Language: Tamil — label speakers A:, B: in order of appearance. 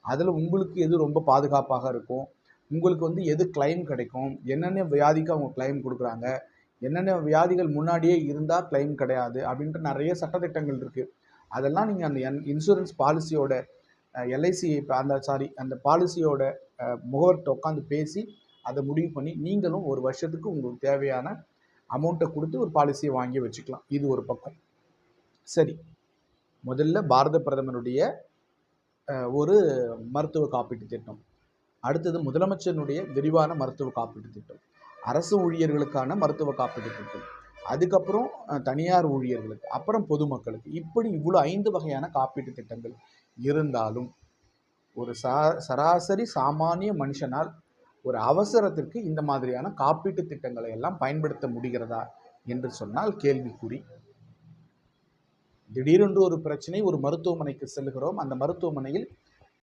A: அதில் உங்களுக்கு எது ரொம்ப பாதுகாப்பாக இருக்கும், உங்களுக்கு வந்து எது கிளைம் கிடைக்கும், என்னென்ன வியாதிக்கு அவங்க கிளைம் கொடுக்குறாங்க, என்னென்ன வியாதிகள் முன்னாடியே இருந்தால் கிளைம் கிடையாது அப்படின்ற நிறைய சட்டத்திட்டங்கள் இருக்குது. அதெல்லாம் நீங்கள் அந்த இன்சூரன்ஸ் பாலிசியோட எல்ஐசி அந்த பாலிசியோட முகவர்கிட்ட உட்காந்து பேசி அதை முடிவு பண்ணி நீங்களும் ஒரு வருஷத்துக்கு உங்களுக்கு தேவையான அமௌண்ட்டை கொடுத்து ஒரு பாலிசியை வாங்கி வச்சுக்கலாம். இது ஒரு பக்கம். சரி, முதல்ல பாரத பிரதமருடைய ஒரு மருத்துவ காப்பீட்டு திட்டம், அடுத்தது முதலமைச்சருடைய விரிவான மருத்துவ காப்பீட்டு திட்டம், அரசு ஊழியர்களுக்கான மருத்துவ காப்பீட்டு திட்டம், அதுக்கப்புறம் தனியார் ஊழியர்களுக்கு, அப்புறம் பொதுமக்களுக்கு, இப்படி இவ்வளோ 5 வகையான காப்பீட்டு திட்டங்கள் இருந்தாலும் ஒரு சராசரி சாமானிய மனுஷனால் ஒரு அவசரத்திற்கு இந்த மாதிரியான காப்பீட்டு திட்டங்களை எல்லாம் பயன்படுத்த முடிகிறதா என்று சொன்னால் கேள்விக்குறி. திடீரென்று ஒரு பிரச்சனை, ஒரு மருத்துவமனைக்கு செல்கிறோம், அந்த மருத்துவமனையில்